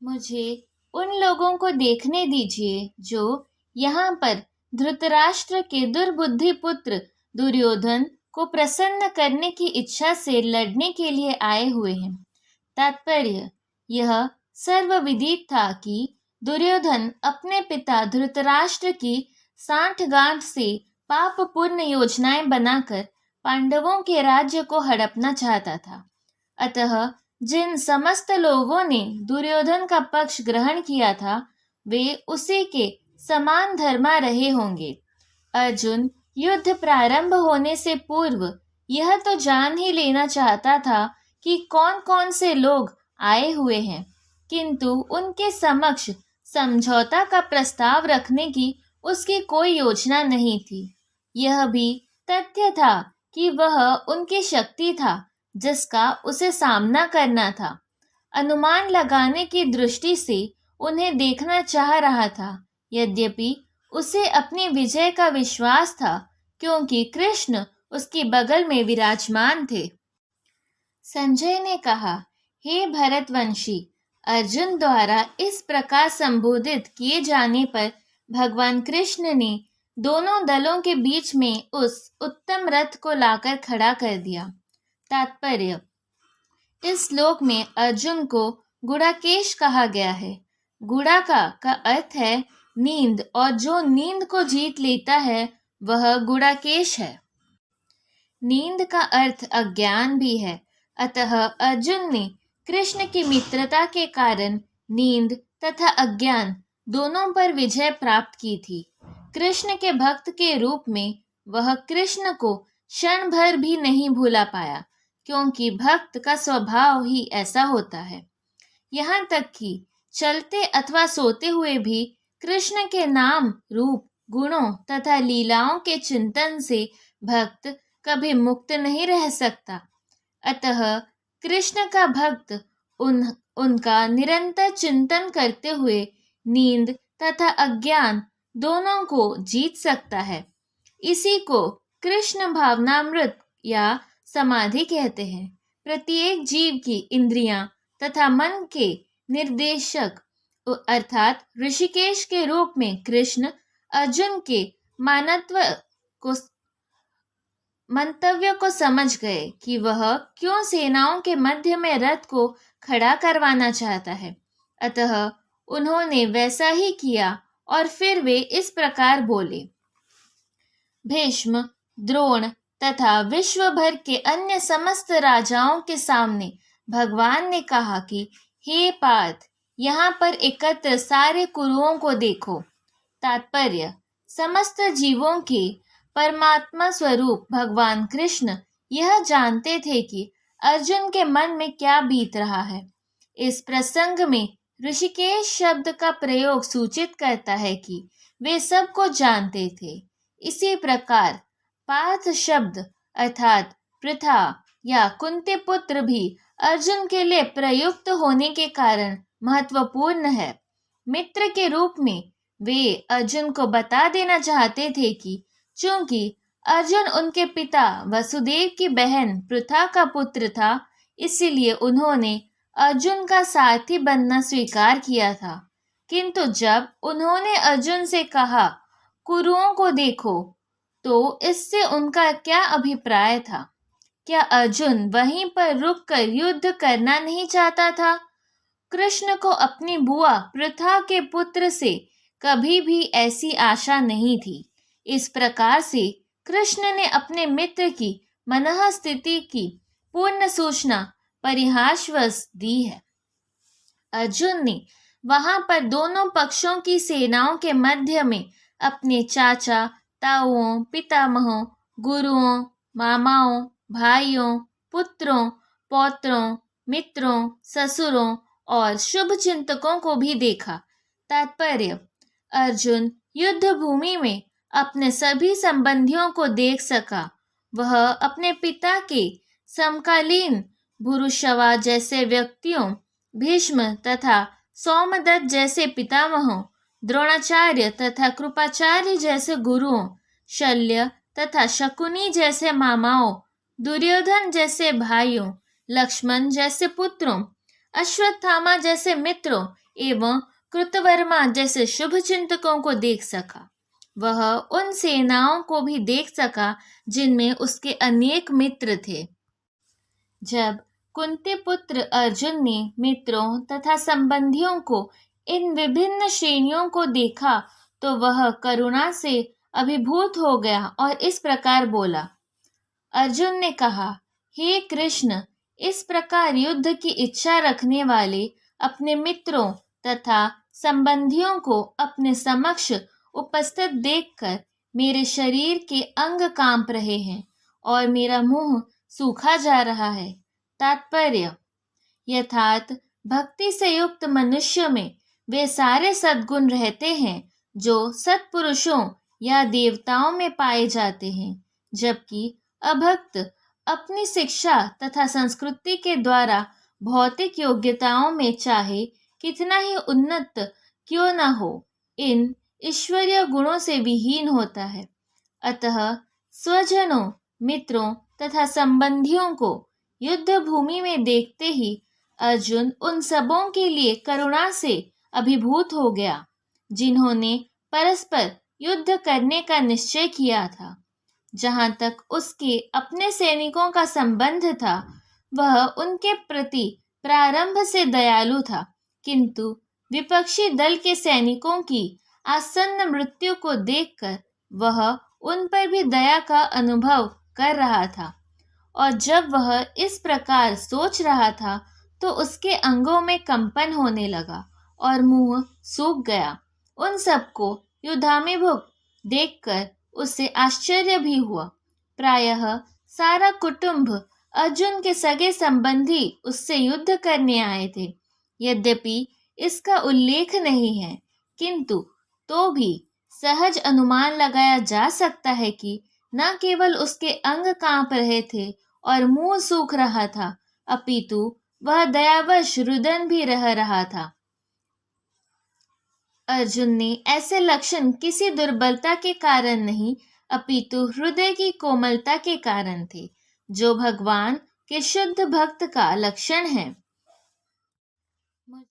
मुझे उन लोगों को देखने दीजिए जो यहाँ पर धृतराष्ट्र के दुर्बुद्धि पुत्र दुर्योधन को प्रसन्न करने की इच्छा से लड़ने के लिए आए हुए हैं। तात्पर्य यह सर्वविदित था कि दुर्योधन अपने पिता धृतराष्ट्र की सांठगांठ से पापपूर्ण योजनाएं बनाकर पांडवों के राज्य को हड़पना चाहता था। अतः जिन समस्त लोगों ने दुर्योधन का पक्ष ग्रहण किया था वे उसी के समान धर्मा रहे होंगे। अर्जुन युद्ध प्रारंभ होने से पूर्व यह तो जान ही लेना चाहता था कि कौन कौन से लोग आए हुए हैं, किंतु उनके समक्ष समझौता का प्रस्ताव रखने की उसकी कोई योजना नहीं थी। यह भी तथ्य था कि वह उनकी शक्ति था जिसका उसे सामना करना था। अनुमान लगाने की दृष्टि से उन्हें देखना चाह रहा था, यद्यपि उसे अपनी विजय का विश्वास था क्योंकि कृष्ण उसके बगल में विराजमान थे। संजय ने कहा, हे भरतवंशी, अर्जुन द्वारा इस प्रकार संबोधित किए जाने पर भगवान कृष्ण ने दोनों दलों के बीच में उस उत्तम रथ को लाकर खड़ा कर दिया। तात्पर्य इस श्लोक में अर्जुन को गुड़ाकेश कहा गया है। गुड़ाका का अर्थ है नींद और जो नींद को जीत लेता है वह गुड़ाकेश है। नींद का अर्थ अज्ञान भी है। अतः अर्जुन ने कृष्ण की मित्रता के कारण नींद तथा अज्ञान दोनों पर विजय प्राप्त की थी। कृष्ण के भक्त के रूप में वह कृष्ण को क्षण भर भी नहीं भूला पाया क्योंकि भक्त का स्वभाव ही ऐसा होता है। यहाँ तक कि चलते अथवा सोते हुए भी कृष्ण के नाम, रूप, गुणों तथा लीलाओं के चिंतन से भक्त कभी मुक्त नहीं रह सकता। अतः कृष्ण का भक्त उनका निरंतर चिंतन करते हुए नींद तथा अज्ञान दोनों को जीत सकता है। इसी को कृष्ण भावनामृत या समाधि कहते हैं। प्रत्येक जीव की इंद्रियां तथा मन के निर्देशक अर्थात ऋषिकेश के रूप में कृष्ण अर्जुन के मंतव्य को समझ गए कि वह क्यों सेनाओं के मध्य में रथ को खड़ा करवाना चाहता है। अतः उन्होंने वैसा ही किया और फिर वे इस प्रकार बोले। भीष्म, द्रोण तथा विश्व भर के अन्य समस्त राजाओं के सामने भगवान ने कहा कि हे पार्थ, यहाँ पर एकत्र सारे कुरुओं को देखो। तात्पर्य समस्त जीवों के परमात्मा स्वरूप भगवान कृष्ण यह जानते थे कि अर्जुन के मन में क्या बीत रहा है। इस प्रसंग में ऋषिकेश शब्द का प्रयोग सूचित करता है कि वे सबको जानते थे। इसी प्रकार पार्थ शब्द अर्थात पृथा या कुंती पुत्र भी अर्जुन के लिए प्रयुक्त होने के कारण महत्वपूर्ण है। मित्र के रूप में वे अर्जुन को बता देना चाहते थे कि चूंकि अर्जुन उनके पिता वसुदेव की बहन पृथा का पुत्र था, इसीलिए उन्होंने अर्जुन का सारथी बनना स्वीकार किया था। किंतु जब उन्होंने अर्जुन से कहा कुरुओं को देखो, तो इससे उनका क्या अभिप्राय था? क्या अर्जुन वहीं पर रुककर युद्ध करना नहीं चाहता था? कृष्ण को अपनी बुआ पृथा के पुत्र से कभी भी ऐसी आशा नहीं थी। इस प्रकार से कृष्ण ने अपने मित्र की मनः स्थिति की पूर्ण सूचना परिहासवश दी है। अर्जुन ने वहां पर दोनों पक्षों की सेनाओं के मध्य में अपने चाचा, ताऊओं, पितामहों, गुरुओं, मामाओं, भाइयों, पुत्रों, पौत्रों, मित्रों, ससुरों और शुभ चिंतकों को भी देखा। तात्पर्य अर्जुन युद्ध भूमि में अपने सभी संबंधियों को देख सका। वह अपने पिता के समकालीन भूरुश्रवा जैसे व्यक्तियों, भीष्म तथा सोमदत्त जैसे पितामहों, द्रोणाचार्य तथा कृपाचार्य जैसे गुरुओं, शल्य तथा शकुनी जैसे मामाओं, दुर्योधन जैसे भाइयों, लक्ष्मण जैसे पुत्रों, अश्वत्थामा जैसे मित्रों एवं कृतवर्मा जैसे शुभ चिंतकों को देख सका। वह उन सेनाओं को भी देख सका जिनमें उसके अनेक मित्र थे। जब कुंती पुत्र अर्जुन ने मित्रों तथा संबंधियों को इन विभिन्न श्रेणियों को देखा तो वह करुणा से अभिभूत हो गया और इस प्रकार बोला। अर्जुन ने कहा, हे कृष्ण, इस प्रकार युद्ध की इच्छा रखने वाले अपने मित्रों तथा संबंधियों को अपने समक्ष उपस्थित देखकर मेरे शरीर के अंग कांप रहे हैं और मेरा मुंह सूखा जा रहा है। तात्पर्य, यथार्थ भक्ति से युक्त मनुष्य में वे सारे सद्गुण रहते हैं जो सत्पुरुषों या देवताओं में पाए जाते हैं, जबकि अभक्त अपनी शिक्षा तथा संस्कृति के द्वारा भौतिक योग्यताओं में चाहे कितना ही उन्नत क्यों न हो, इन ईश्वरीय गुणों से विहीन होता है। अतः स्वजनों, मित्रों तथा संबंधियों को युद्ध भूमि में देखते ही अर्जुन उन सबों के लिए करुणा से अभिभूत हो गया जिन्होंने परस्पर युद्ध करने का निश्चय किया था। जहाँ तक उसके अपने सैनिकों का संबंध था, वह उनके प्रति प्रारंभ से दयालु था, किंतु विपक्षी दल के सैनिकों की आसन्न मृत्यु को देखकर वह उन पर भी दया का अनुभव कर रहा था। और जब वह इस प्रकार सोच रहा था तो उसके अंगों में कंपन होने लगा और मुंह सूख गया। उन सबको युद्धाभिमुख देखकर उसे आश्चर्य भी हुआ। प्रायः सारा कुटुंब अर्जुन के सगे संबंधी उससे युद्ध करने आए थे। यद्यपि इसका उल्लेख नहीं है, किंतु तो भी सहज अनुमान लगाया जा सकता है कि न केवल उसके अंग कांप रहे थे और मुंह सूख रहा था, अपितु वह दयावश रुदन भी रह रहा था। अर्जुन ने ऐसे लक्षण किसी दुर्बलता के कारण नहीं, अपितु हृदय की कोमलता के कारण थे, जो भगवान के शुद्ध भक्त का लक्षण है।